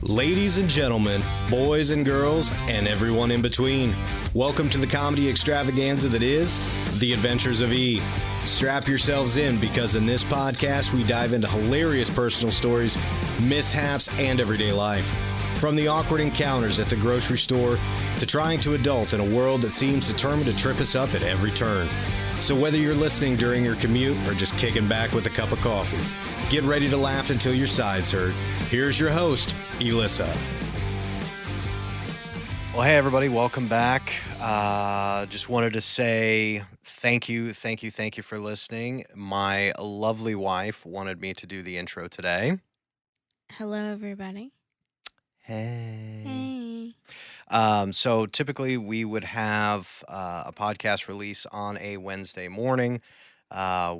Ladies and gentlemen, boys and girls, and everyone in between, welcome to the comedy extravaganza that is The Adventures of E. Strap yourselves in because in this podcast we dive into hilarious personal stories, mishaps, and everyday life. From the awkward encounters at the grocery store to trying to adult in a world that seems determined to trip us up at every turn. So whether you're listening during your commute or just kicking back with a cup of coffee, get ready to laugh until your sides hurt. Here's your host, Elissa. Well, hey, everybody. Welcome back. Just wanted to say thank you for listening. My lovely wife wanted me to do the intro today. Hello, everybody. Hey. So typically we would have a podcast release on a Wednesday morning.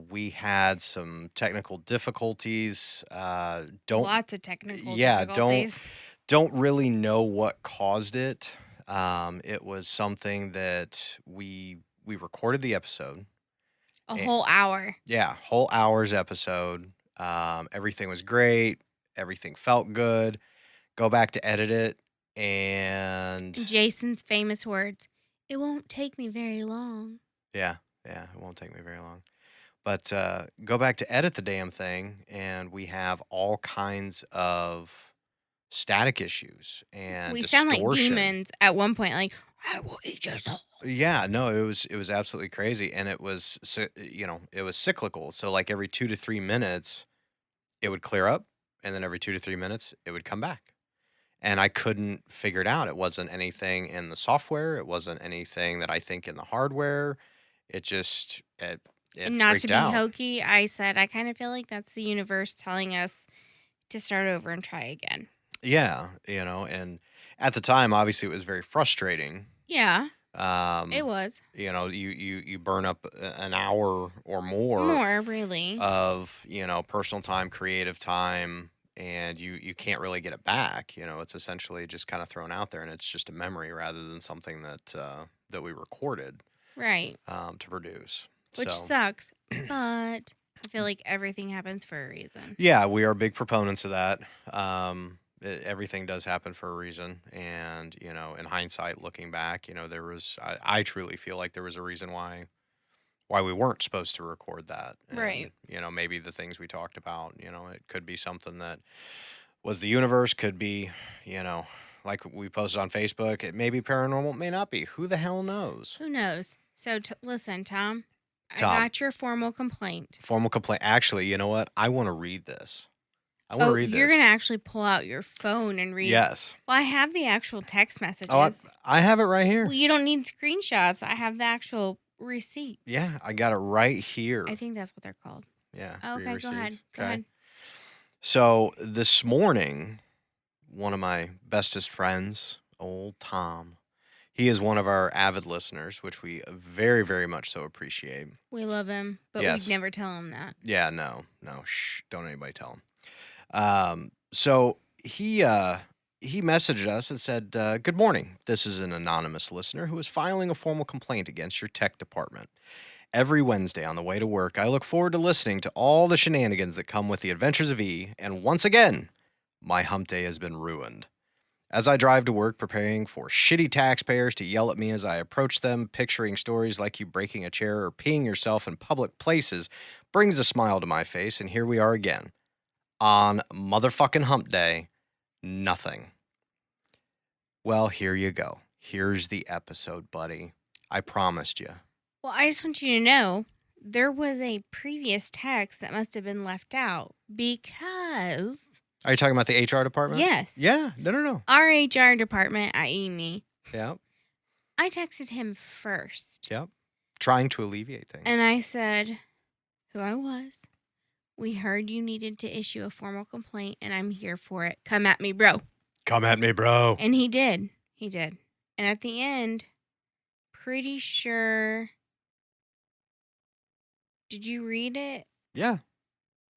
We had some technical difficulties. Lots of technical difficulties. Don't really know what caused it. It was something that we recorded the episode. Whole hour. Yeah, whole hour's episode. Everything was great. Everything felt good. Go back to edit it, and Jason's famous words, "It won't take me very long." Yeah, it won't take me very long. But go back to edit the damn thing, and we have all kinds of static issues and we distortion. sound like demons at one point, like, "I will eat your soul." Yeah, no, it was absolutely crazy, and it was it was cyclical. So like every 2 to 3 minutes, it would clear up, and then every 2 to 3 minutes, it would come back. And I couldn't figure it out. It wasn't anything in the software. It wasn't anything that I think in the hardware. It just it Not freaked to be out. hokey, I said, I kind of feel like that's the universe telling us to start over and try again. Yeah, and at the time, obviously, it was very frustrating. Yeah, it was. You burn up an hour or more really, of personal time, creative time, and you can't really get it back. It's essentially just kind of thrown out there, and it's just a memory rather than something that we recorded, right? To produce, Which sucks, but I feel like everything happens for a reason. Yeah, we are big proponents of that. Everything does happen for a reason, and in hindsight, looking back, there was I truly feel like there was a reason why we weren't supposed to record that. And, right. Maybe the things we talked about, it could be something that was the universe, could be, like we posted on Facebook, it may be paranormal, it may not be. Who the hell knows? Who knows? So listen, Tom, I got your formal complaint. Formal complaint. Actually, you know what? I want to read this. You're going to actually pull out your phone and read? Yes. Well, I have the actual text messages. Oh, I have it right here. Well, you don't need screenshots. I have the actual receipts. Yeah, I got it right here. I think that's what they're called. Yeah. Okay, go ahead. Okay. Go ahead. So this morning, one of my bestest friends, old Tom, he is one of our avid listeners, which we very, very much so appreciate. We love him, but Yes. we'd never tell him that. Yeah, no, shh, don't anybody tell him. So he messaged us and said, "Good morning. This is an anonymous listener who is filing a formal complaint against your tech department. Every Wednesday on the way to work, I look forward to listening to all the shenanigans that come with the Adventures of E, and once again, my hump day has been ruined. As I drive to work preparing for shitty taxpayers to yell at me as I approach them, picturing stories like you breaking a chair or peeing yourself in public places brings a smile to my face, and here we are again. On motherfucking hump day, nothing." Well, here you go. Here's the episode, buddy. I promised you. Well, I just want you to know there was a previous text that must have been left out because... Are you talking about the HR department? Yes. Yeah. No. Our HR department, i.e. me. Yep. I texted him first. Yep. Trying to alleviate things. And I said who I was. We heard you needed to issue a formal complaint, and I'm here for it. Come at me, bro. Come at me, bro. And he did. He did. And at the end, pretty sure... Did you read it? Yeah.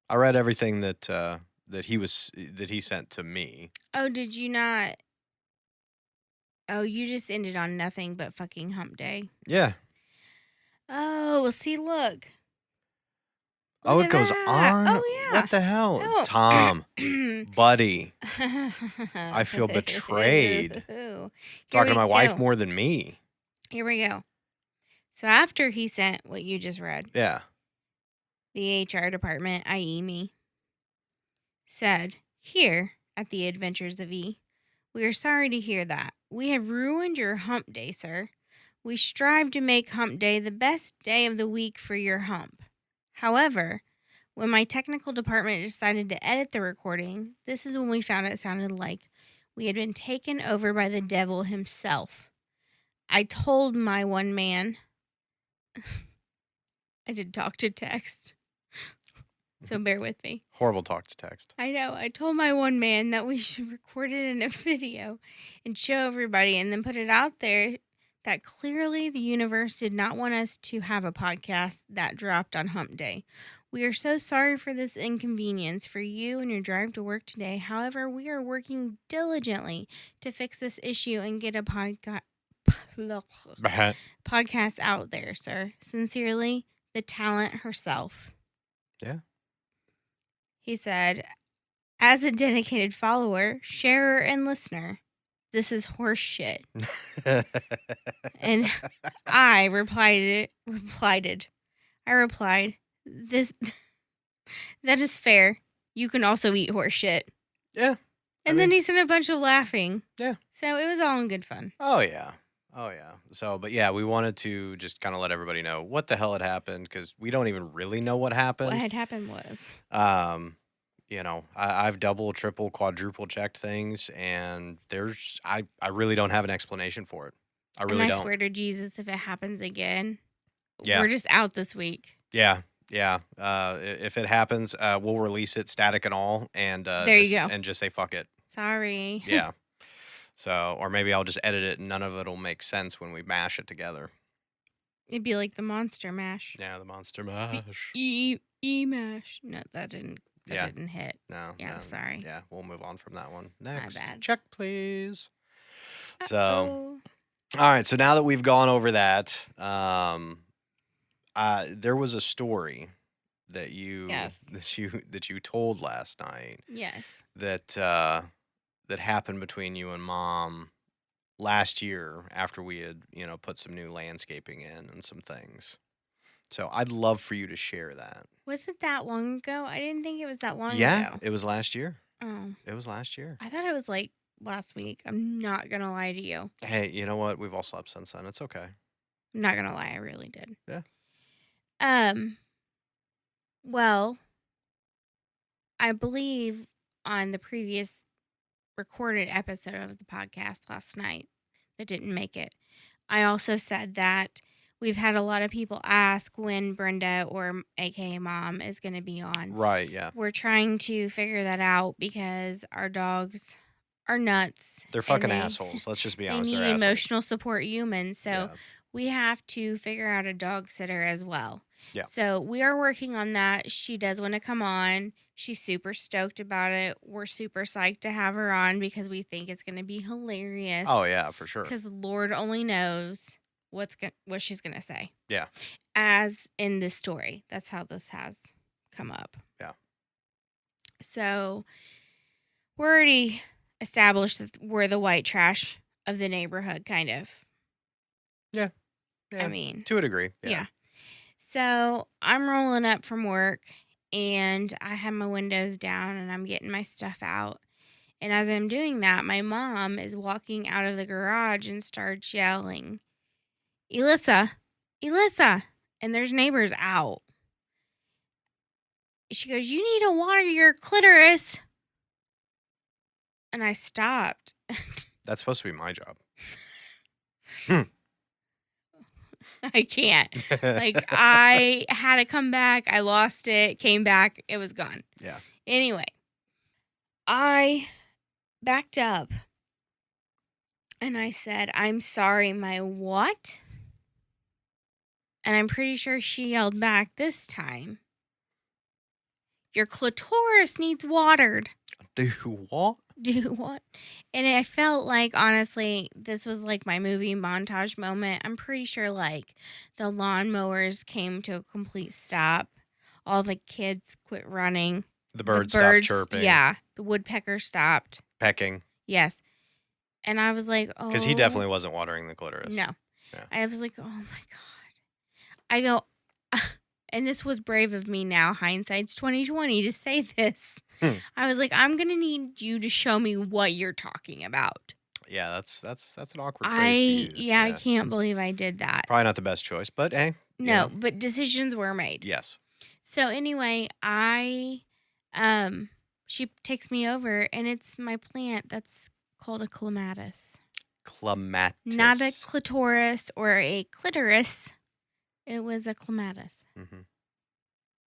I read everything that he sent to me. Oh, did you not? Oh, you just ended on nothing but fucking hump day. Yeah. Oh, well, see, look. Oh, Look it at goes that. on? Oh, yeah. What the hell? Oh. Tom, buddy, I feel betrayed. Here Talking to we my wife go. more than me. Here we go. So after he sent what you just read, Yeah. the HR department, i.e. me, said, "Here at the Adventures of E, we are sorry to hear that. We have ruined your hump day, sir. We strive to make hump day the best day of the week for your hump. However, when my technical department decided to edit the recording, this is when we found it sounded like we had been taken over by the devil himself. I told my one man," I did talk to text, so bear with me. Horrible talk to text. I know. I told my one man that we should record it in a video and show everybody and then put it out there that clearly the universe did not want us to have a podcast that dropped on hump day. We are so sorry for this inconvenience for you and your drive to work today. However, we are working diligently to fix this issue and get a podcast out there, sir. Sincerely, the talent herself. Yeah. He said, "As a dedicated follower, sharer, and listener, this is horse shit." And I replied, "This that is fair. You can also eat horse shit." Yeah. And then he sent a bunch of laughing. Yeah. So it was all in good fun. Oh, yeah. Oh, yeah. So, but yeah, we wanted to just kind of let everybody know what the hell had happened because we don't even really know what happened. What had happened was, You know, I've double, triple, quadruple checked things, and I really don't have an explanation for it. I really and I don't. swear to Jesus, if it happens again, Yeah. we're just out this week. Yeah. Yeah. If it happens, we'll release it static and all, and There you go. and just say fuck it. Sorry. Yeah. So, or maybe I'll just edit it and none of it'll make sense when we mash it together. It'd be like the Monster Mash. Yeah, the Monster Mash. E-mash. No, that didn't hit. No. Yeah, no. sorry. Yeah, we'll move on from that one. Next. bad. Check, please. So, Uh-oh. all right. So now that we've gone over that, there was a story that Yes. that you told last night Yes. that that happened between you and Mom last year after we had, put some new landscaping in and some things. So I'd love for you to share that. Was it that long ago? I didn't think it was that long Yeah, ago. it was last year. Oh. It was last year. I thought it was like last week. I'm not going to lie to you. Hey, you know what? We've all slept since then. It's okay. I'm not going to lie. I really did. Yeah. Well, I believe on the previous recorded episode of the podcast last night that didn't make it, I also said that we've had a lot of people ask when Brenda, or aka Mom, is going to be on. Right, yeah. We're trying to figure that out because our dogs are nuts. They're fucking assholes. Let's just be honest. They They're need assholes. emotional support humans. So Yeah. we have to figure out a dog sitter as well. Yeah. So we are working on that. She does want to come on. She's super stoked about it. We're super psyched to have her on because we think it's going to be hilarious. Oh, yeah, for sure. Because Lord only knows what she's going to say. Yeah. As in this story. That's how this has come up. Yeah. So we're already established that we're the white trash of the neighborhood, kind of. Yeah. Yeah. I mean, to a degree. Yeah. So I'm rolling up from work and I have my windows down and I'm getting my stuff out. And as I'm doing that, my mom is walking out of the garage and starts yelling, Elissa, and there's neighbors out. She goes, "You need to water your clitoris." And I stopped. That's supposed to be my job. I can't. Like, I had to come back. I lost it. Came back. It was gone. Yeah. Anyway, I backed up. And I said, "I'm sorry, my what?" And I'm pretty sure she yelled back this time, "Your clitoris needs watered." Do what? Do what? And I felt like, honestly, this was like my movie montage moment. I'm pretty sure like the lawnmowers came to a complete stop. All the kids quit running. The The bird stopped birds, chirping, yeah, the woodpecker stopped. pecking, Yes. And I was like, because he oh, definitely wasn't watering the clitoris. no. Yeah. I was like, oh my God. I go, and this was brave of me now, hindsight's 2020, to say this. Hmm. I was like, I'm going to need you to show me what you're talking about. Yeah, that's an awkward phrase to use. Yeah, I Yeah. can't believe I did that. Probably not the best choice, but hey, you No, know, but decisions were made. yes. So anyway, she takes me over, and it's my plant that's called a clematis. Clematis. Not a clitoris or a clitoris. It was a clematis. Mhm.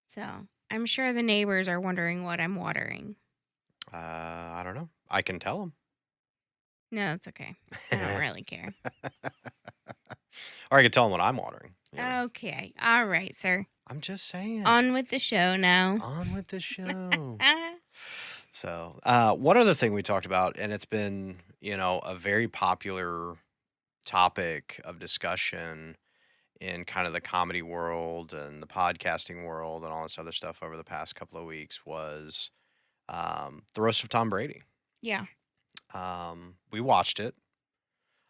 So I'm sure the neighbors are wondering what I'm watering. I don't know. I can tell him. No, it's okay. I don't really care. Or I could tell him what I'm watering. you know. Okay. All right, sir. I'm just saying. On with the show now. On with the show. Ah, So, one other thing we talked about, and it's been, a very popular topic of discussion in kind of the comedy world and the podcasting world and all this other stuff over the past couple of weeks was the roast of Tom Brady. yeah. We watched it.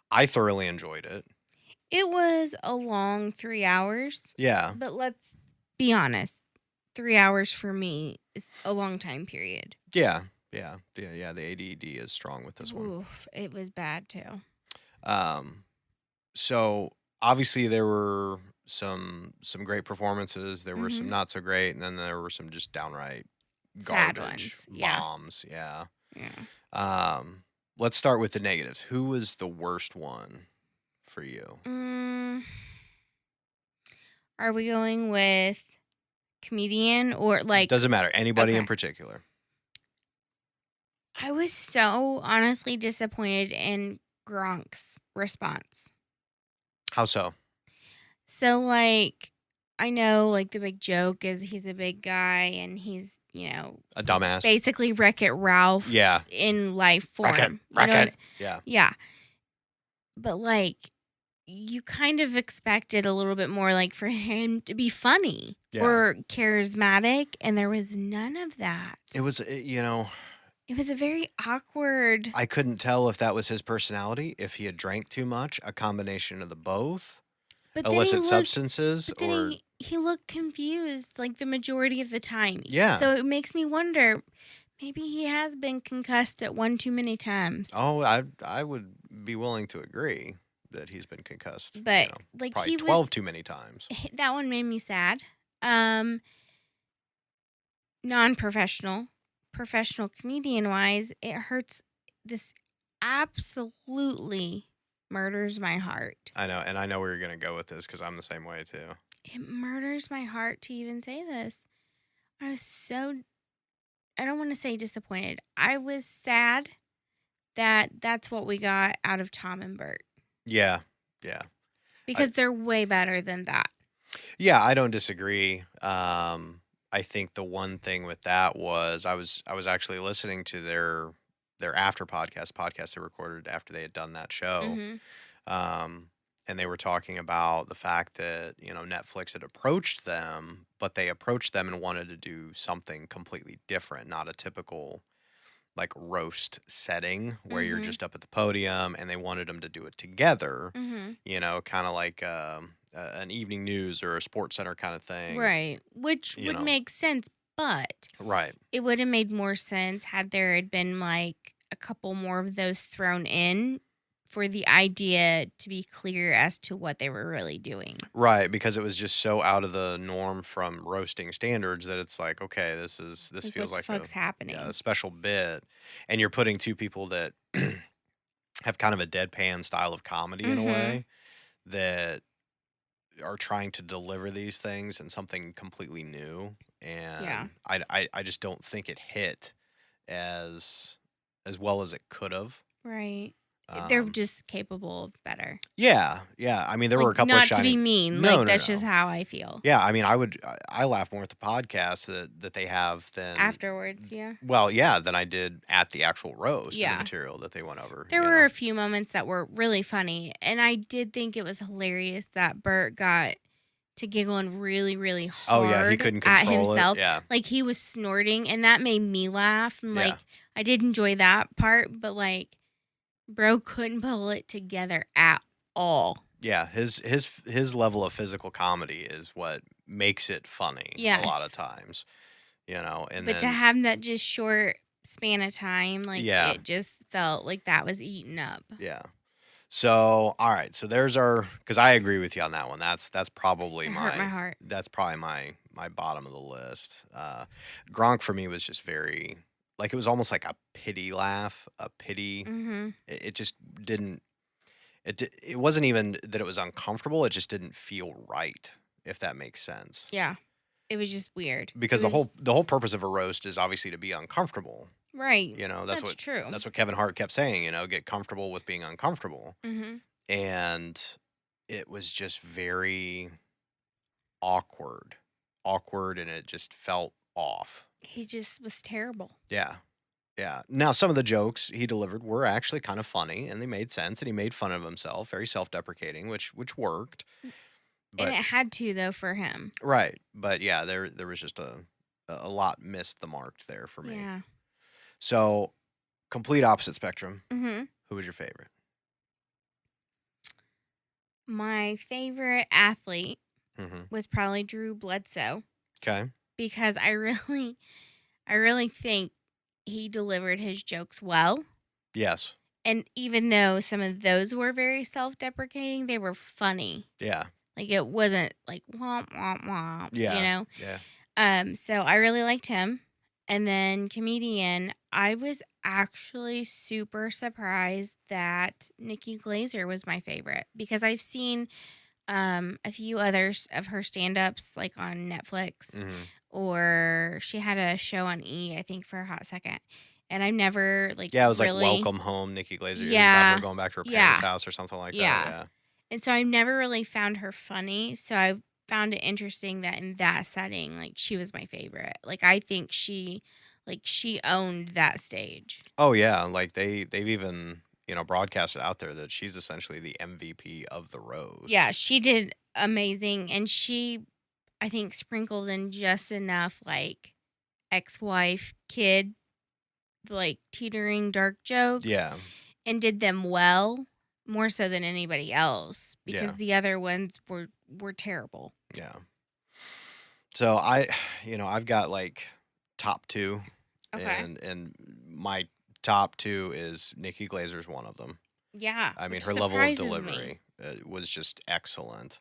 I thoroughly enjoyed it. It was a long 3 hours, Yeah. but let's be honest. 3 hours for me is a long time period. Yeah. Yeah. Yeah. The ADD is strong with this one. Oof, it was bad too. So obviously there were some great performances. There were some Mhm. not so great, and then there were some just downright Sad garbage ones. Yeah. bombs. Yeah. Yeah. Let's start with the negatives. Who was the worst one for you? Are we going with comedian or like Doesn't matter. Anybody in okay. particular. I was so honestly disappointed in Gronk's response. How so? So like I know like the big joke is he's a big guy and he's, A dumbass. basically Wreck-It Ralph Yeah. in life form. Wreck-It. You know Wreck-It. what- Yeah. Yeah. But like you kind of expected a little bit more like for him to be funny Yeah. or charismatic, and there was none of that. It was, It was a very awkward. I couldn't tell if that was his personality, if he had drank too much, a combination of the both, But then illicit substances, but then or he looked confused like the majority of the time. Yeah. So it makes me wonder, maybe he has been concussed at one too many times. oh, I would be willing to agree that he's been concussed. But like probably he 12 was too many times. that one made me sad. Non-professional, professional comedian wise, it hurts. This absolutely murders my heart. I know, and I know where you're gonna go with this because I'm the same way too. It murders my heart to even say this. I was so, I don't want to say disappointed. I was sad that that's what we got out of Tom and Bert Yeah, because they're way better than that. yeah. I don't disagree. I think the one thing with that was I was actually listening to their after podcast they recorded after they had done that show. Mm-hmm. And they were talking about the fact that, Netflix had approached them, but they approached them and wanted to do something completely different, not a typical like roast setting where you're Mhm. just up at the podium, and they wanted them to do it together, Mm-hmm. kind of like an evening news or a sports center kind of thing. Right. Which You would know. make sense, but Right. it would have made more sense had there had been like a couple more of those thrown in for the idea to be clear as to what they were really doing. Right, because it was just so out of the norm from roasting standards that it's like, okay, this Like, feels what like the fuck's happening? a special bit, and you're putting two people that have kind of a deadpan style of comedy in a Mhm. way that are trying to deliver these things and something completely new, and Yeah. I just don't think it hit as well as it could have. Right. They're Um, just capable of better. yeah, yeah. I mean, there were Like, a couple of not to be shining. mean, No, like, no, that's just no. how I feel. Yeah, I mean, I laugh more at the podcast that they have than Afterwards, yeah. well, yeah, than I did at the actual roast and the Yeah. material that they went over. There were a few moments that were really funny, and I did think it was hilarious that Bert got to giggling really, really Oh yeah, he hard couldn't at control it. himself. Yeah, Like, he was snorting, and that made me laugh, and, yeah, like, I did enjoy that part, but, like, bro couldn't pull it together at all. yeah. His level of physical comedy is what makes it funny a lot Yes. of times. And But to then have that just short span of time, like, yeah, it just felt like that was eaten up. yeah. So, all right. So there's our because I agree with you on that one. That's probably It hurt my my heart. that's probably my bottom of the list. Gronk for me was just very like it was almost like a pity laugh, a pity. Mhm. It just didn't. It wasn't even that it was uncomfortable. It just didn't feel right, if that makes sense. Yeah. It was just weird. It Because the was whole purpose of a roast is obviously to be uncomfortable. right. That's That's what true. Kevin Hart kept saying. Get comfortable with being uncomfortable. Mhm. And it was just very awkward. Awkward, and it just felt off. He just was terrible. Yeah. Yeah. Now, some of the jokes he delivered were actually kind of funny and they made sense and he made fun of himself, very self-deprecating, which worked. And But it had to though for him. right. But yeah, there was just a lot missed the mark there for me. Yeah. So, complete opposite spectrum. Mhm. Who was your favorite? My favorite athlete Mhm. was probably Drew Bledsoe Okay. because I really think he delivered his jokes well. Yes. And even though some of those were very self-deprecating, they were funny. Yeah. Like it wasn't like womp womp womp, you Yeah. know. Yeah. So I really liked him. And then comedian, I was actually super surprised that Nikki Glazer was my favorite because I've seen a few others of her stand-ups like on Netflix Mhm. or she had a show on E, I think for a hot second. And I've never like Yeah, it was like really Welcome Home, Nikki Glazer. It was about her yeah. going back to her parents' Yeah. house or something like that. Yeah. Yeah. And so I've never really found her funny. So I found it interesting that in that setting, like she was my favorite. Like I think she owned that stage. Oh yeah, like they've even, broadcasted out there that she's essentially the MVP of the Yeah, roast. she did amazing. And she I think sprinkled in just enough like ex-wife, kid, like teetering dark jokes Yeah. and did them well, more so than anybody else Yeah. because the other ones were terrible. Yeah. So I've got like top 2 Okay. and my top 2 is Nikki Glazer's one of them. Yeah, I mean, which her level of surprises me. delivery was just excellent.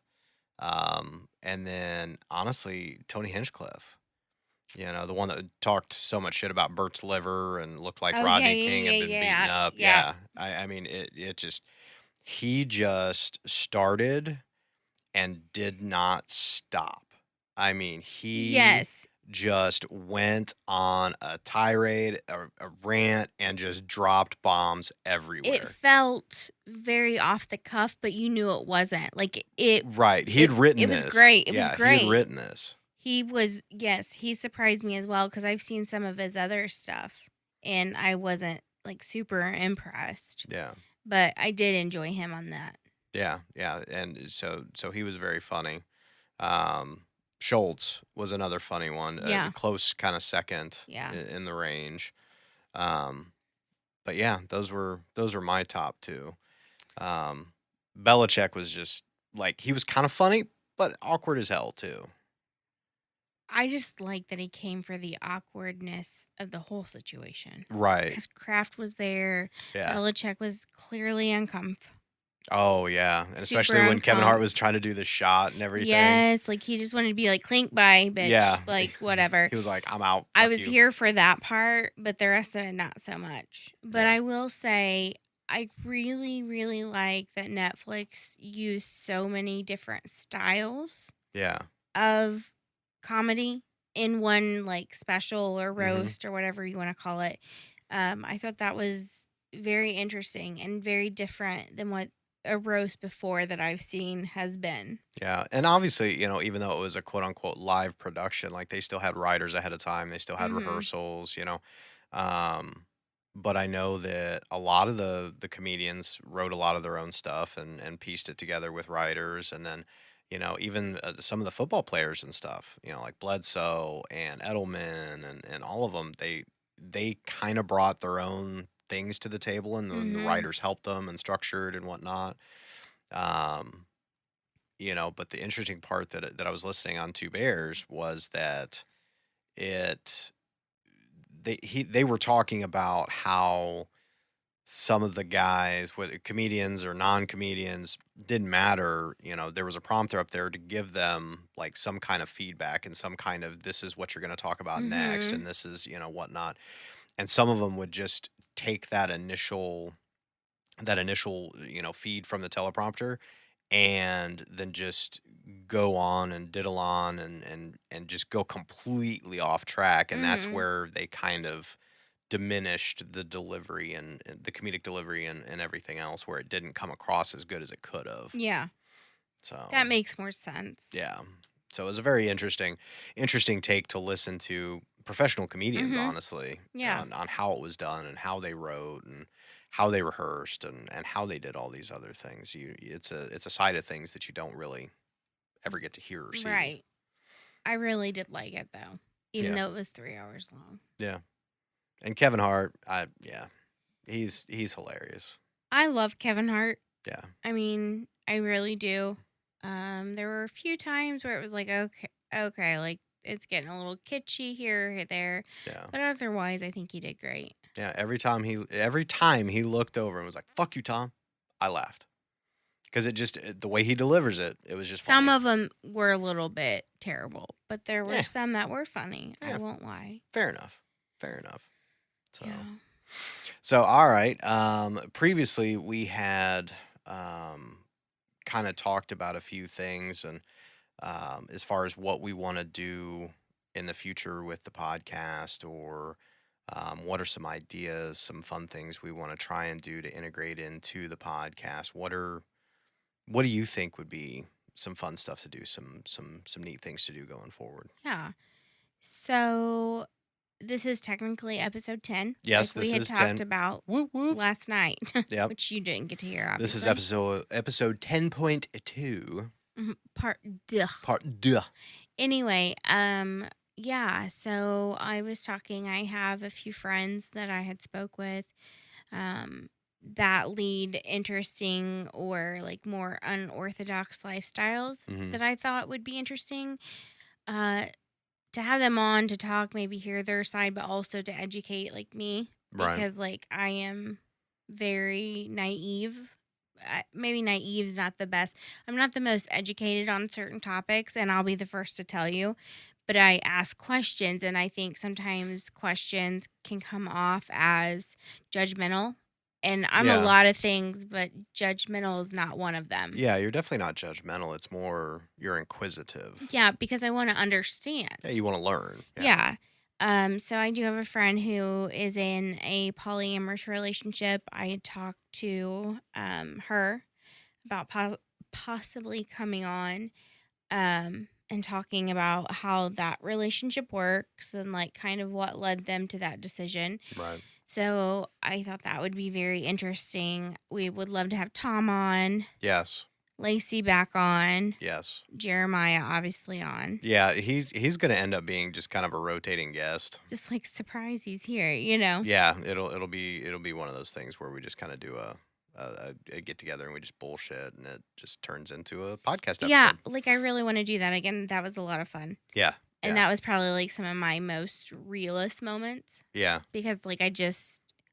And then honestly, Tony Hinchcliffe. The one that talked so much shit about Bert's liver and looked like Oh, yeah, Rodney yeah, King had yeah, been beaten yeah, up. yeah. Yeah. I mean, it just, he just started and did not stop. I mean, he Yes, just went on a tirade, a rant, and just dropped bombs it everywhere. felt very off the cuff, but you knew it wasn't. Like, Right. He had written it was this. great, it was Yeah, he had great. written this. He was yes, he surprised me as well because 'cause I've seen some of his other stuff, and I wasn't, like, super impressed, Yeah. but I did enjoy him on that. Yeah, yeah, and so he was very funny. Um, Schultz was another funny one, a Yeah, close kind of second yeah. in the range. Um, but yeah, those were my top 2. Um, Belichick was just like he was kind of funny, but awkward as hell too. I just like that he came for the awkwardness of the whole situation Right. because Kraft was there, Yeah. Belichick was clearly uncomfortable. Oh yeah, and Super especially when Kevin Hart uncomfortable. was trying to do the shot and everything. Yes, like, he just wanted to be like, "Clink, bye, bitch," Yeah. like, whatever. He was like, "I'm out. I Fuck was you." here for that part, but the rest of it, not so much. But Yeah. I will say, I really, really like that Netflix used so many different styles Yeah. of comedy in one, like, special or Mhm. roast or whatever you wanna call it. I thought that was very interesting and very different than what a roast before that I've seen has been. Yeah, and obviously, even though it was a quote unquote live production, like they still had writers ahead of time, they still had Mhm. rehearsals. Um, but I know that a lot of the comedians wrote a lot of their own stuff and pieced it together with writers, and then even some of the football players and stuff, like Bledsoe and Edelman and all of them, they kind of brought their own things to the table, and then the Mhm. writers helped them and structured and whatnot. Um, but the interesting part that I was listening on Two Bears was that it they were talking about how some of the guys, whether comedians or non-comedians, didn't matter. There was a prompter up there to give them like some kind of feedback and some kind of, this is what you're going to talk about next, Mhm. and this is whatnot. And some of them would just take that initial feed from the teleprompter and then just go on and diddle on and just go completely off track, and that's Mhm. where they kind of diminished the delivery and the comedic delivery and everything else, where it didn't come across as good as it could have. Yeah. So That makes more sense. yeah, so it was a very interesting take to listen to professional comedians, Mhm. honestly, Yeah. on how it was done and how they wrote and how they rehearsed and how they did all these other things. It's a side of things that you don't really ever get to hear or see. Right. I really did like it though, even Yeah, though it was 3 hours long. yeah. And Kevin Hart, yeah, he's hilarious. I love Kevin Hart. Yeah, I mean, I really do. There were a few times where it was like, okay, like it's getting a little kitschy here or there, yeah, but otherwise, I think he did great. yeah. Every time he looked over and was like, "Fuck you, Tom," I laughed because the way he delivers it, it was just Some funny. of them were a little bit terrible, but there were Yeah, some that were funny. I yeah. won't lie. Fair enough. Fair enough. So, Yeah. all right. Previously we had kind of talked about a few things, and as far as what we want to do in the future with the podcast, or what are some ideas, some fun things we want to try and do to integrate into the podcast. What do you think would be some fun stuff to do, some neat things to do going forward? Yeah. So this is technically episode 10, Yes, like we this had is talked 10. about Whoop whoop. last night, Yep. which you didn't get to hear, This is obviously. episode 10.2, Part duh. part 2. Anyway, yeah, so I was talking, I have a few friends that I had spoke with um that lead interesting or like more unorthodox lifestyles Mhm. that I thought would be interesting uh to have them on to talk, maybe hear their side, but also to educate like me Right. because like I am very naive. Maybe naive is not the best. I'm not the most educated on certain topics, and I'll be the first to tell you. But I ask questions, and I think sometimes questions can come off as judgmental. And I'm a Yeah. lot of things, but judgmental is not one of them. Yeah, you're definitely not judgmental. It's more you're inquisitive. Yeah, because I want to Yeah, understand. you want to learn. Yeah. Yeah. So I do have a friend who is in a polyamorous relationship. I had talked to her about possibly coming on and talking about how that relationship works and like kind of what led them to that decision. Right. So I thought that would be very interesting. We would love to have Tom on, Yes. Lacey back on, Yes. Jeremiah obviously on. Yeah, he's going to end up being just kind of a rotating guest. Just like surprise he's here. Yeah, it'll be one of those things where we just kind of do a get together and we just bullshit, and it just turns into a podcast Yeah, episode. like I really want to do that again. That was a lot of fun. Yeah. And Yeah. that was probably like some of my most realist moments Yeah. because like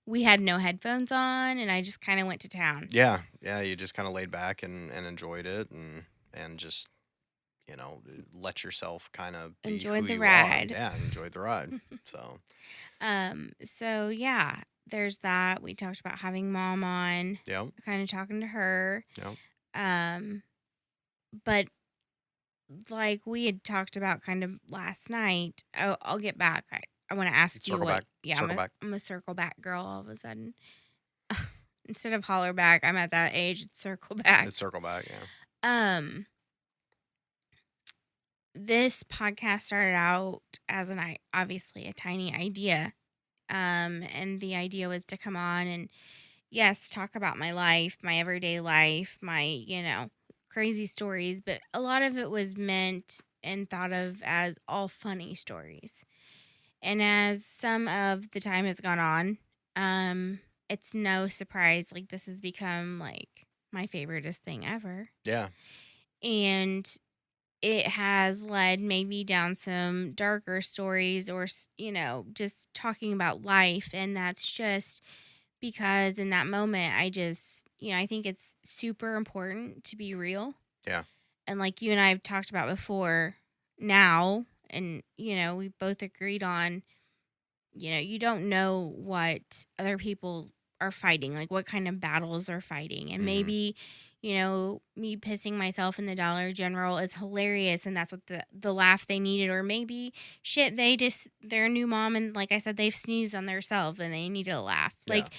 we had no headphones on and I just kind of went to town. Yeah. Yeah, you just kind of laid back and enjoyed it, and just let yourself kind of be who Enjoyed the you are. ride. Yeah, enjoyed the ride. So, So yeah, there's that. We talked about having mom on, yeah, kind of talking to her. yeah. Um, but like we had talked about kind of last night. I'll get back. I want to ask you Circle what. back, Yeah, circle back. I'm a circle back girl all of a sudden. Instead of holler back, I'm at that age. It's circle back. Let's circle back. Yeah. Um, this podcast started out as obviously a tiny idea. And the idea was to come on and yes, talk about my life, my everyday life, my, crazy stories, but a lot of it was meant and thought of as all funny stories. And as some of the time has gone on, it's no surprise like this has become like my favoriteest thing ever. Yeah. And it has led maybe down some darker stories or, just talking about life. And that's just because in that moment, I think it's super important to be real. Yeah. And like you and I have talked about before now, and, we both agreed on, you don't know what other people are fighting, like what kind of battles they're fighting. And Hmm. maybe, me pissing myself in the Dollar General is hilarious and that's what the laugh they needed. Or maybe shit, they're a new mom and like I said, they've sneezed on themselves and they needed a laugh. Yeah. Like,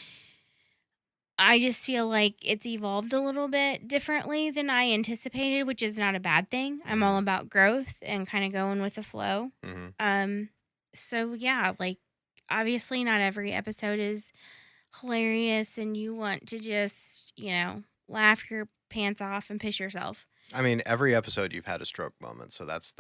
I just feel like it's evolved a little bit differently than I anticipated, which is not a bad thing. I'm all Hmm. about growth and kind of going with the flow. Hmm. Um, so yeah, like obviously not every episode is hilarious and you want to just, laugh your pants off and piss yourself. I mean, every episode you've had a stroke moment, so that's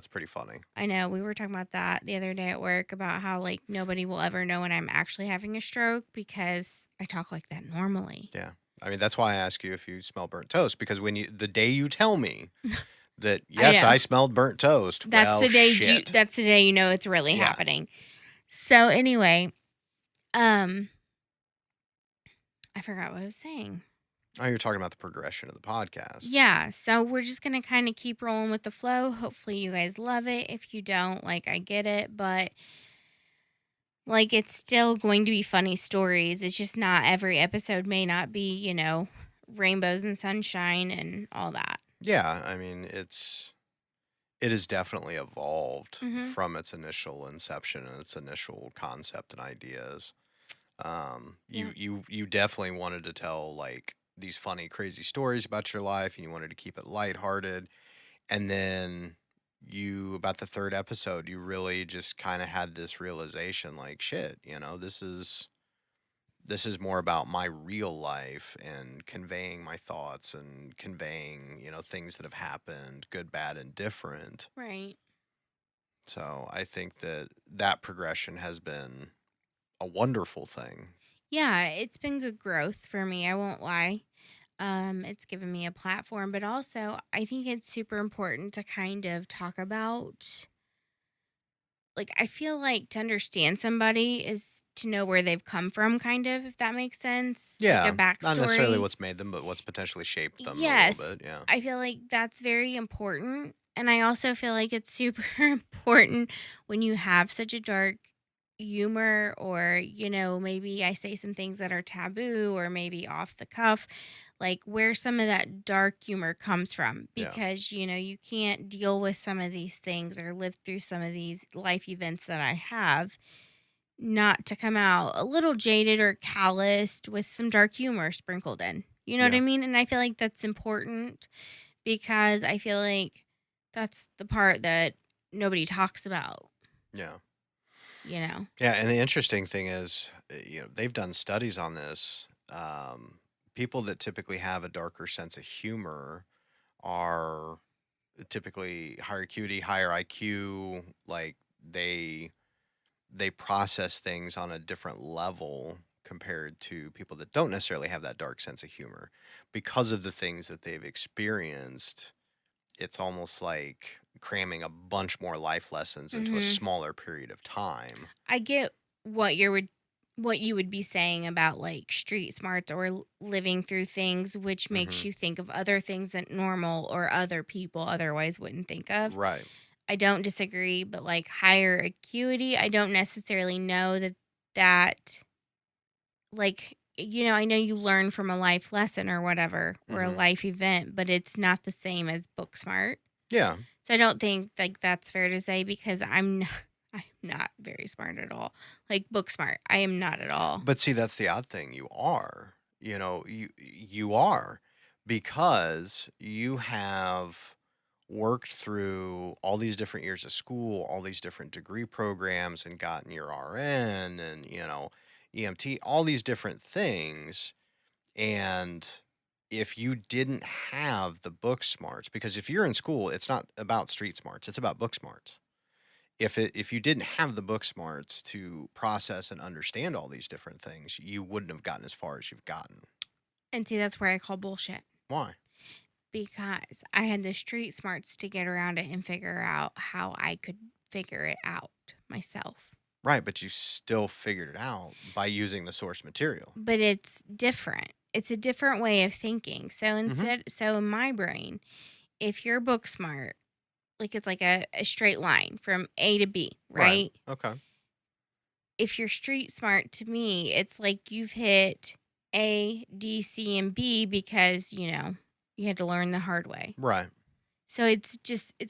pretty funny. I know we were talking about that the other day at work about how like nobody will ever know when I'm actually having a stroke because I talk like that normally. Yeah. I mean, that's why I ask you if you smell burnt toast, because the day you tell me that I yes, know. I smelled burnt toast, well, shit. That's the day you know it's really Yeah. happening. So anyway, um I forgot what I was saying. Oh, you're talking about the progression of the podcast. Yeah, so we're just going to kind of keep rolling with the flow. Hopefully you guys love it. If you don't, like I get it, but like it's still going to be funny stories. It's just not every episode may not be, rainbows and sunshine and all that. Yeah, I mean, it has definitely evolved Mhm. from its initial inception and its initial concept and ideas. You Yeah. you definitely wanted to tell like these funny, crazy stories about your life, and you wanted to keep it lighthearted. And then about the third episode, you really just kind of had this realization, like, shit, this is more about my real life and conveying my thoughts and conveying, things that have happened, good, bad, and different. Right. So I think that progression has been a wonderful thing. Yeah, it's been good growth for me. I won't lie. It's given me a platform, but also I think it's super important to kind of talk about like I feel like to understand somebody is to know where they've come from, kind of, if that makes sense. Like a Yeah, not necessarily backstory. what's made them, but what's potentially shaped them a little Yes. bit. Yeah. I feel like that's very important. And I also feel like it's super important when you have such a dark humor, or, maybe I say some things that are taboo or maybe off the cuff, like where some of that dark humor comes from. Yeah. Because, you can't deal with some of these things or live through some of these life events that I have not to come out a little jaded or calloused with some dark humor sprinkled in. You know what Yeah. I mean? And I feel like that's important because I feel like that's the part that nobody talks about, Yeah. you know? Yeah. And the interesting thing is, they've done studies on this. People that typically have a darker sense of humor are typically higher acuity, higher IQ. Like they process things on a different level compared to people that don't necessarily have that dark sense of humor because of the things that they've experienced. It's almost like cramming a bunch more life lessons into a Hmm. smaller period of time. I get what you would be saying about like street smarts or living through things, which makes Hmm. you think of other things that normal or other people otherwise wouldn't think of. Right. I don't disagree, but like higher acuity, I don't necessarily know that like I know you learn from a life lesson or whatever or a Hmm. life event, but it's not the same as book smart. Yeah. So I don't think like that's fair to say because I'm not very smart at all. Like book smart, I am not at all. But see, that's the odd thing. You are. you are, because you have worked through all these different years of school, all these different degree programs, and gotten your RN and EMT, all these different things. And if you didn't have the book smarts, because if you're in school, it's not about street smarts, it's about book smarts. If you didn't have the book smarts to process and understand all these different things, you wouldn't have gotten as far as you've gotten. And see, that's where I call bullshit. Why? Because I had the street smarts to get around it and figure out how I could figure it out myself. Right, but you still figured it out by using the source material. But it's different. It's a different way of thinking. So Mhm. so in my brain, if you're book smart, like it's like a straight line from A to B, Right. right? Okay. If you're street smart, to me, it's like you've hit A, D, C, and B because, you had to learn the hard way. Right. So it's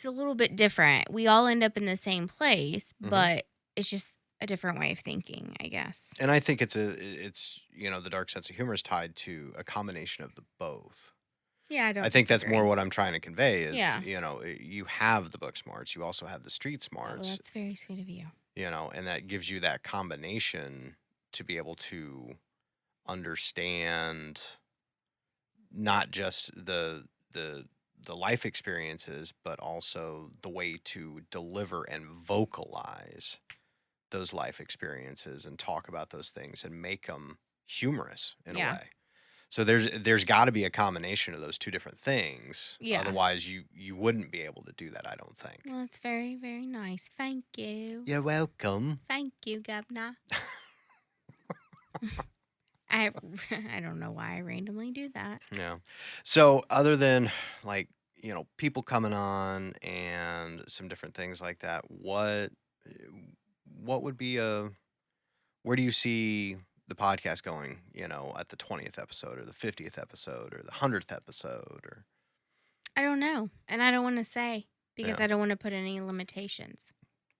a little bit different. We all end up in the same place, Mhm. but it's just a different way of thinking, I guess. And I think it's the dark sense of humor is tied to a combination of the both. Yeah, I I don't think that's more disagree. what I'm trying to convey is, Yeah. you have the book smarts, you also have the street Oh, smarts, that's very sweet of you. and that gives you that combination to be able to understand not just the life experiences, but also the way to deliver and vocalize those life experiences and talk about those things and make them humorous in a Yeah. way. So there's got to be a combination of those two different things. Yeah. Otherwise, you wouldn't be able to do that, I don't think. Well, it's very, very nice. Thank you. You're welcome. Thank you, Governor. I I don't know why I randomly do that. Yeah. So other than like, people coming on and some different things like that, what would be where do you see the podcast going, at the 20th episode or the 50th episode or the 100th episode or I don't know. And I don't want to say because yeah. I don't want to put any limitations.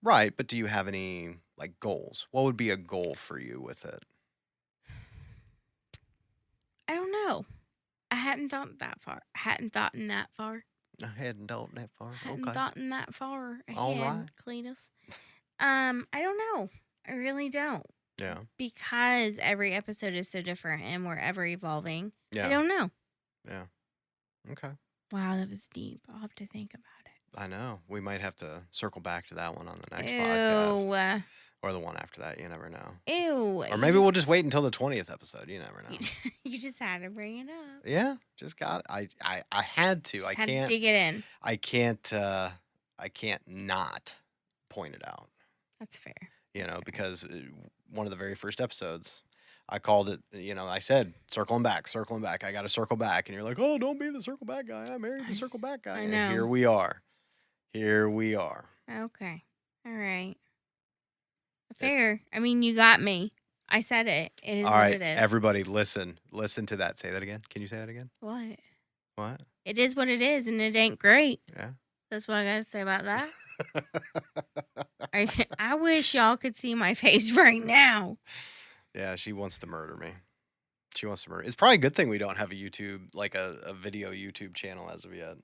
Right, but do you have any like goals? What would be a goal for you with it? I don't know. I hadn't thought that far. Hadn't thought in that far. I hadn't thought that far. Hadn't Okay. thought in that far ahead, All right. Cletus. I don't know. I really don't. Yeah. Because every episode is so different and we're ever evolving. Yeah. I don't know. Yeah. Okay. Wow, that was deep. I'll have to think about it. I know. We might have to circle back to that one on the next podcast. Or the one after that. You never know. Ew. Or maybe we'll just wait until the 20th episode. You never know. You just had to bring it up. Yeah. Just got it. I had to. Just I had can't. to dig it in. I can't not point it out. That's fair. Because one of the very first episodes, I called it, I said, circling back. I got to circle back. And you're like, oh, don't be the circle back guy. I married the circle back guy. I And know. here we are. Okay. All right. Fair. I mean, you got me. I said it. It is All what right, it is. everybody, listen to that. Say that again. Can you say that again? What? What? It is what it is, and it ain't great. Yeah. That's what I got to say about that. I wish y'all could see my face right now. Yeah, she wants to murder me. It's probably a good thing we don't have a YouTube, like a video YouTube channel as of yet.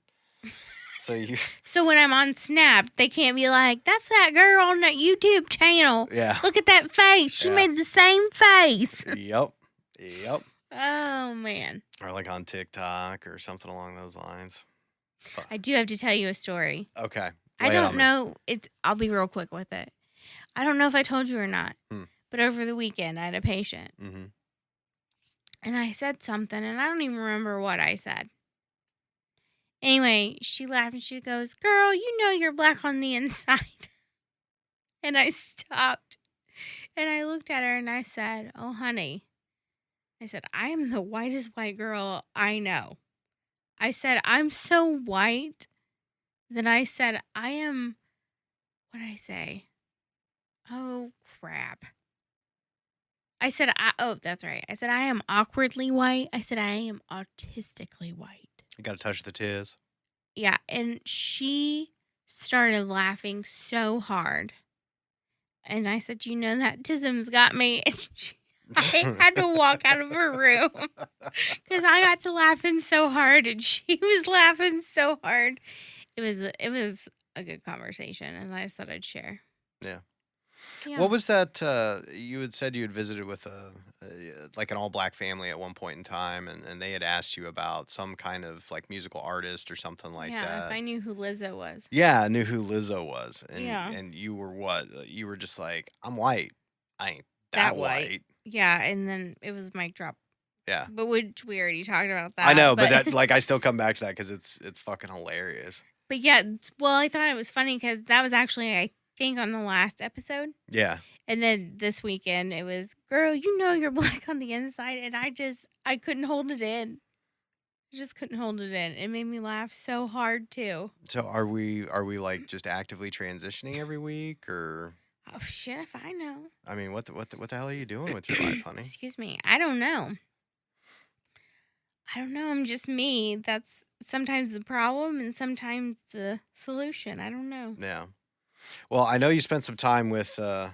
So when I'm on Snap, they can't be like, that's that girl on that YouTube channel. Yeah. Look at that face. She made the same face. Yep. Oh, man. Or like on TikTok or something along those lines. I do have to tell you a story. Okay. I don't know. I'll be real quick with it. I don't know if I told you or not, but over the weekend, I had a patient. Mm-hmm. And I said something, and I don't even remember what I said. Anyway, she laughed and she goes, girl, you know you're black on the inside. And I stopped. And I looked at her and I said, oh, honey. I said, I am the whitest white girl I know. I said, I'm so white that I said, I am, what did I say? Oh, crap. I said, that's right. I said, I am awkwardly white. I said, I am autistically white. You got to touch the tears. Yeah, and she started laughing so hard. And I said, you know, that tism's got me. And I had to walk out of her room because I got to laughing so hard and she was laughing so hard. It was a good conversation, and I thought I'd share. Yeah. Yeah. What was that? You had said you had visited with like an all black family at one point in time, and they had asked you about some kind of like musical artist or something like Yeah, if that. I knew who Lizzo was. Yeah, I knew who Lizzo was, and Yeah. you were what? You were just like, I'm white. I ain't That that white. white. Yeah, and then it was mic drop. Yeah, But which we already talked about I that. know, but that like I still come back to that because it's fucking hilarious. But yeah, well, I thought it was funny because that was actually, I think, on the last episode. Yeah, And then this weekend it was, girl, you know you're black on the inside, and I couldn't hold it in. I just couldn't hold it in. It made me laugh so hard too. so are we like just actively transitioning every week, or Oh shit, if I know. I mean, what the hell are you doing with your life, honey? Excuse me. I don't know. I'm just me. That's sometimes the problem and sometimes the solution. I don't know. Yeah. Well, I know you spent some time with the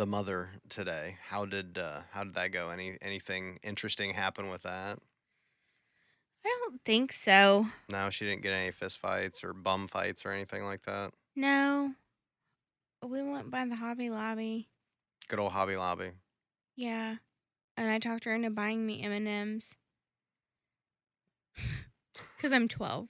mother today. How did that go? Anything interesting happen with that? I don't think so. No, she didn't get any fist fights or bum fights or anything like that. No. We went by the Hobby Lobby. Good old Hobby Lobby. Yeah. And I talked her into buying me M&Ms. Because I'm 12.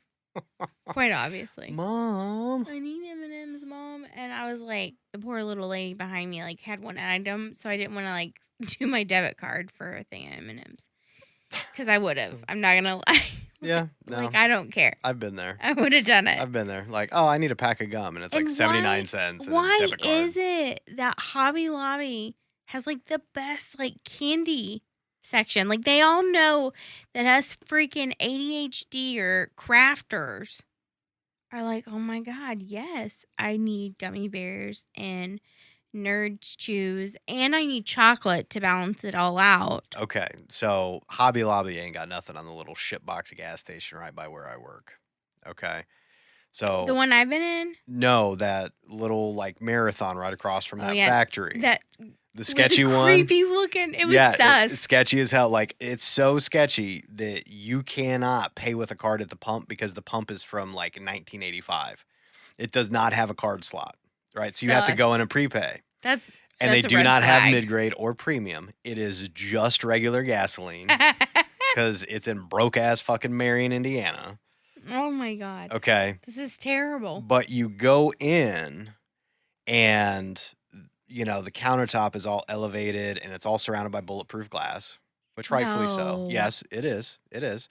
Quite obviously. Mom. I need M&Ms, Mom. And I was like, the poor little lady behind me like had one item, so I didn't want to like do my debit card for a thing of M&Ms. Because I would have. I'm not gonna lie. Yeah, no. Like, I don't care. I've been there. I would have done it. I've been there. Like, oh, I need a pack of gum, and it's like And 79 cents. And a why debit card. is it that Hobby Lobby has like the best like candy section? Like, they all know that us freaking ADHD or crafters are like, oh my God, yes, I need gummy bears and Nerds Chews, and I need chocolate to balance it all out. Okay, so Hobby Lobby ain't got nothing on the little shitbox gas station right by where I work. Okay, so The one I've been in, no, that little like marathon right across from that yeah, factory. that The sketchy was one. creepy looking. It was sus. It's sketchy as hell. Like, it's so sketchy that you cannot pay with a card at the pump because the pump is from like 1985. It does not have a card slot, right? So you have to go in and prepay. And they a do red not have flag. mid-grade or premium. It is just regular gasoline because it's in broke-ass fucking Marion, Indiana. Oh my God. Okay. This is terrible. But you go in and, you know, the countertop is all elevated and it's all surrounded by bulletproof glass, which rightfully so. No. Yes, it is. It is.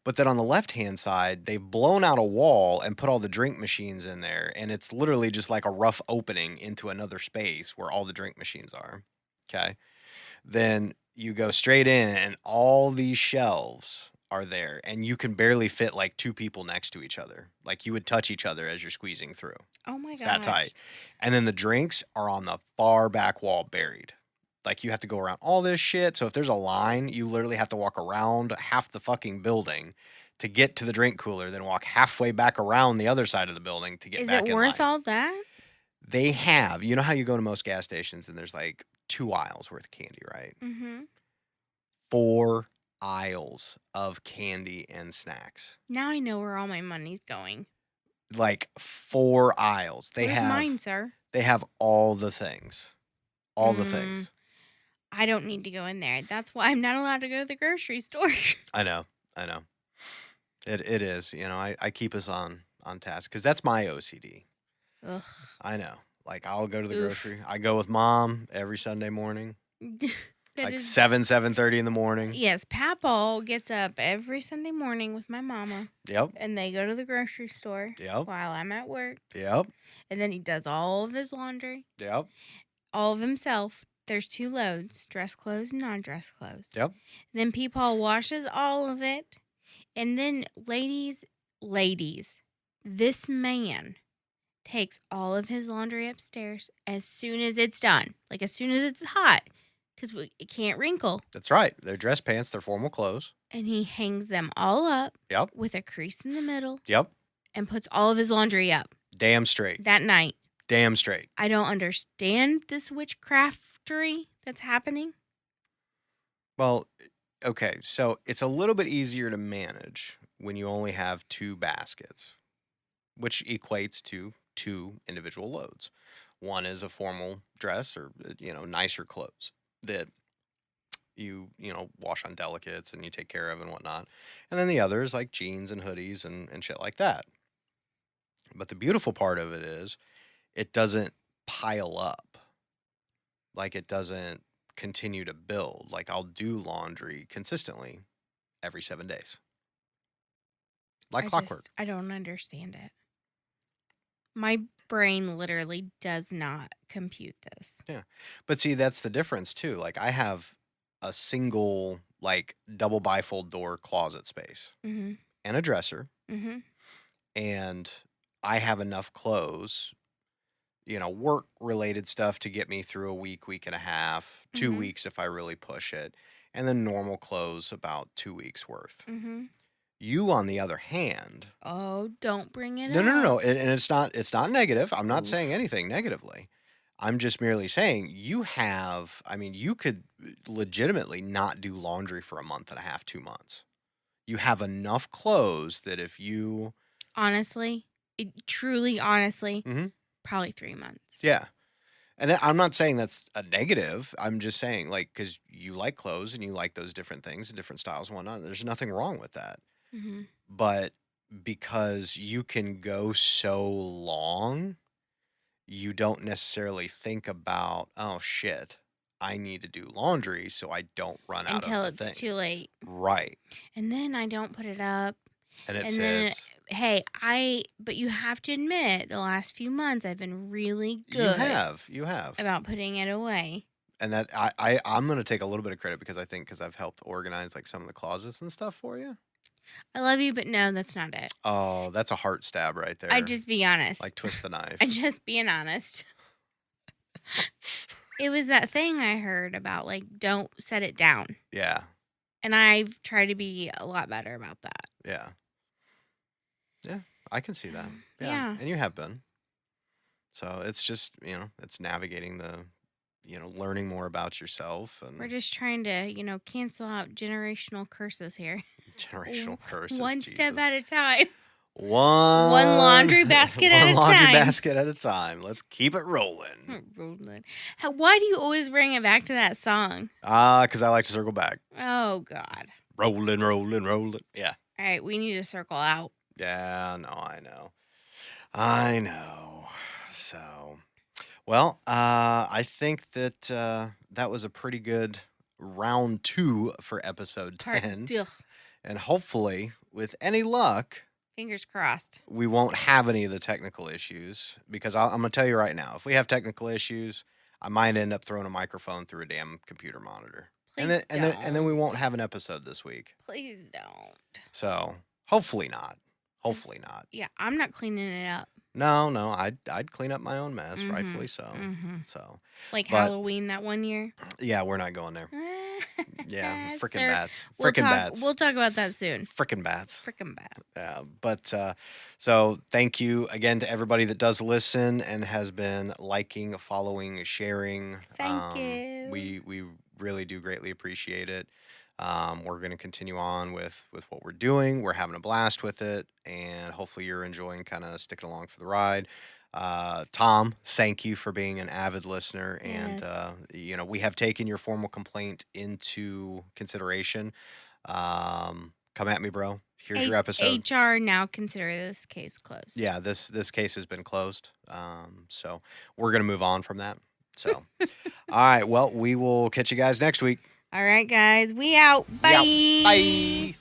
But then on the left-hand side, they've blown out a wall and put all the drink machines in there. And it's literally just like a rough opening into another space where all the drink machines are. Okay. Then you go straight in and all these shelves are there. And you can barely fit like two people next to each other. Like, you would touch each other as you're squeezing through. Oh my God. It's that tight. And then the drinks are on the far back wall buried. Like, you have to go around all this shit. So if there's a line, you literally have to walk around half the fucking building to get to the drink cooler, then walk halfway back around the other side of the building to get Is back it in worth line. all that? They have, you know how you go to most gas stations and there's like 2 aisles worth of candy, right? Mm-hmm. 4 aisles of candy and snacks. Now I know where all my money's going. Like 4 aisles. Where's mine, sir? They have all the things. All the things. I don't need to go in there. That's why I'm not allowed to go to the grocery store. I know. It is. You know, I keep us on task because that's my OCD. Ugh. I know. Like, I'll go to the Oof. grocery. I go with Mom every Sunday morning, That like is- 7:30 in the morning. Yes, Papaw gets up every Sunday morning with my mama, Yep. and they go to the grocery store Yep. while I'm at work, Yep. and then he does all of his laundry, Yep. all of himself. There's 2 loads, dress clothes and non-dress clothes. Yep. Then Peepaw washes all of it. And then, ladies, this man takes all of his laundry upstairs as soon as it's done. Like, as soon as it's hot. Because it can't wrinkle. That's right. They're dress pants. They're formal clothes. And he hangs them all up. Yep. With a crease in the middle. Yep. And puts all of his laundry up. Damn straight. That night. Damn straight. I don't understand this witchcraftery that's happening. Well, okay, so it's a little bit easier to manage when you only have two baskets, which equates to two individual loads. One is a formal dress or nicer clothes that you wash on delicates and you take care of and whatnot. And then the other is like jeans and hoodies and shit like that. But the beautiful part of it is it doesn't pile up. Like it doesn't continue to build. Like I'll do laundry consistently every 7 days. Like clockwork. I don't understand it. My brain literally does not compute this. Yeah. But see, that's the difference too. Like I have a single like double bifold door closet space Mm-hmm. and a dresser, Mm-hmm. and I have enough clothes, work related stuff to get me through a week and a half, 2 Mm-hmm. weeks if I really push it, and then normal clothes about 2 weeks worth. Mm-hmm. You, on the other hand, Oh, don't bring it no, no, no, up. no, and it's not negative. I'm not saying Oof. anything negatively. I'm just merely saying you have. I mean, you could legitimately not do laundry for a month and a half, 2 months. You have enough clothes that if you, Honestly, truly, honestly, Mhm. probably 3 months. Yeah. And I'm not saying that's a negative. I'm just saying, like, because you like clothes and you like those different things and different styles and whatnot. There's nothing wrong with that. Mm-hmm. But because you can go so long, you don't necessarily think about, oh shit, I need to do laundry so I don't run out of Until the it's things. too late. Right. And then I don't put it up. And it And then, sits. but you have to admit, the last few months I've been really You good have. about putting it away. And that I'm gonna take a little bit of credit because I've helped organize like some of the closets and stuff for you. I love you, but no, that's not it. Oh, that's a heart stab right there. I just be honest. like twist the knife. I just being honest. It was that thing I heard about, like, don't set it down. Yeah. And I've tried to be a lot better about that. Yeah. Yeah. I can see that. Yeah. Yeah. And you have been. So it's just, it's navigating the, learning more about yourself and We're just trying to, cancel out generational curses here. generational curses. One Jesus. step at a time. One laundry basket at a one laundry time. basket at a time. Let's keep it rolling. Rolling. Why do you always bring it back to that song? Because I like to circle back. Oh, God. Rolling, rolling, rolling. Yeah. All right, we need to circle out. Yeah, no, I know. So, well, I think that that was a pretty good round 2 for episode 10. Ugh. And hopefully, with any luck, Fingers crossed. we won't have any of the technical issues. Because I'm going to tell you right now, if we have technical issues, I might end up throwing a microphone through a damn computer monitor. Please And then we won't don't. have an episode this week. Please don't. So, hopefully not. Hopefully not. Yeah, I'm not cleaning it up. No, I'd clean up my own mess, Mhm, rightfully so. mhm. So, Like But- Halloween that one year. yeah, we're not going there. Yeah, frickin' Sir, bats. We'll Frickin' talk, bats. We'll talk about that soon. Frickin' bats. Frickin' bad. Yeah, but so thank you again to everybody that does listen and has been liking, following, sharing. Thank you. We really do greatly appreciate it. We're going to continue on with what we're doing. We're having a blast with it, and hopefully you're enjoying kind of sticking along for the ride. Tom, thank you for being an avid listener, and Yes. we have taken your formal complaint into consideration. Come at me, bro. Here's your episode. HR now consider this case closed. Yeah, this case has been closed. So we're gonna move on from that. So, all right. Well, we will catch you guys next week. All right, guys. We out. Bye. Bye.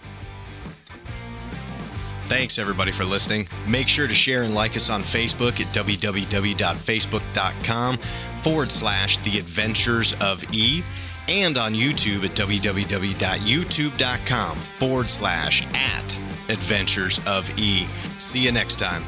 Thanks, everybody, for listening. Make sure to share and like us on Facebook at www.facebook.com/The Adventures of E and on YouTube at www.youtube.com/@Adventures of E. See you next time.